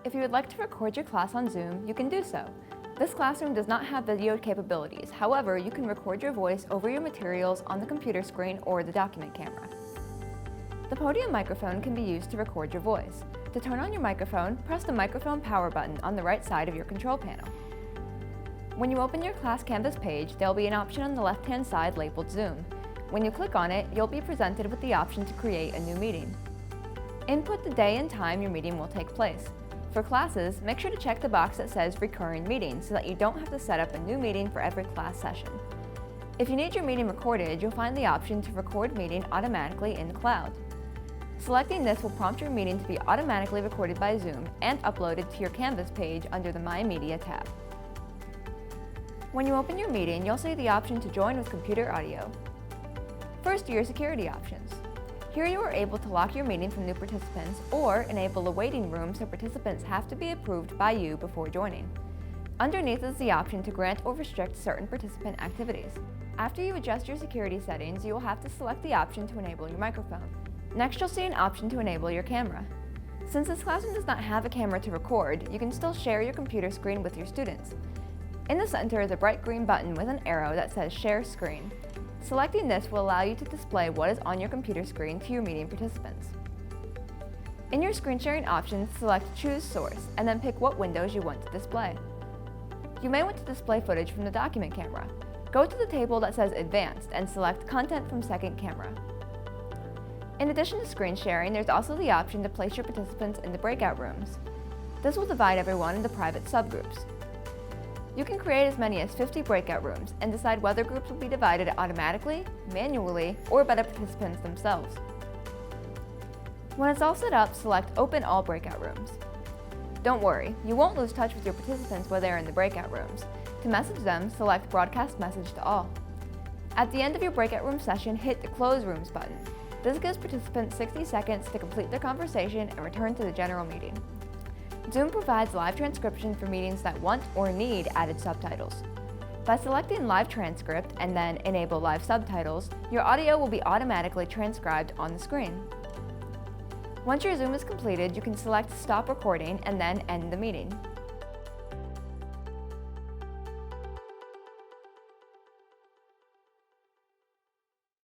If you would like to record your class on Zoom, you can do so. This classroom does not have video capabilities. However, you can record your voice over your materials on the computer screen or the document camera. The podium microphone can be used to record your voice. To turn on your microphone, press the microphone power button on the right side of your control panel. When you open your class Canvas page, there will be an option on the left-hand side labeled Zoom. When you click on it, you'll be presented with the option to create a new meeting. Input the day and time your meeting will take place. For classes, make sure to check the box that says Recurring Meetings so that you don't have to set up a new meeting for every class session. If you need your meeting recorded, you'll find the option to record meeting automatically in the cloud. Selecting this will prompt your meeting to be automatically recorded by Zoom and uploaded to your Canvas page under the My Media tab. When you open your meeting, you'll see the option to join with computer audio. First, your security options. Here you are able to lock your meeting from new participants or enable a waiting room so participants have to be approved by you before joining. Underneath is the option to grant or restrict certain participant activities. After you adjust your security settings, you will have to select the option to enable your microphone. Next, you'll see an option to enable your camera. Since this classroom does not have a camera to record, you can still share your computer screen with your students. In the center is a bright green button with an arrow that says Share Screen. Selecting this will allow you to display what is on your computer screen to your meeting participants. In your screen sharing options, select Choose Source and then pick what windows you want to display. You may want to display footage from the document camera. Go to the table that says Advanced and select Content from Second Camera. In addition to screen sharing, there's also the option to place your participants in the breakout rooms. This will divide everyone into private subgroups. You can create as many as 50 breakout rooms and decide whether groups will be divided automatically, manually, or by the participants themselves. When it's all set up, select Open All Breakout Rooms. Don't worry, you won't lose touch with your participants while they're in the breakout rooms. To message them, select Broadcast Message to All. At the end of your breakout room session, hit the Close Rooms button. This gives participants 60 seconds to complete their conversation and return to the general meeting. Zoom provides live transcription for meetings that want or need added subtitles. By selecting Live Transcript and then Enable Live Subtitles, your audio will be automatically transcribed on the screen. Once your Zoom is completed, you can select Stop Recording and then end the meeting.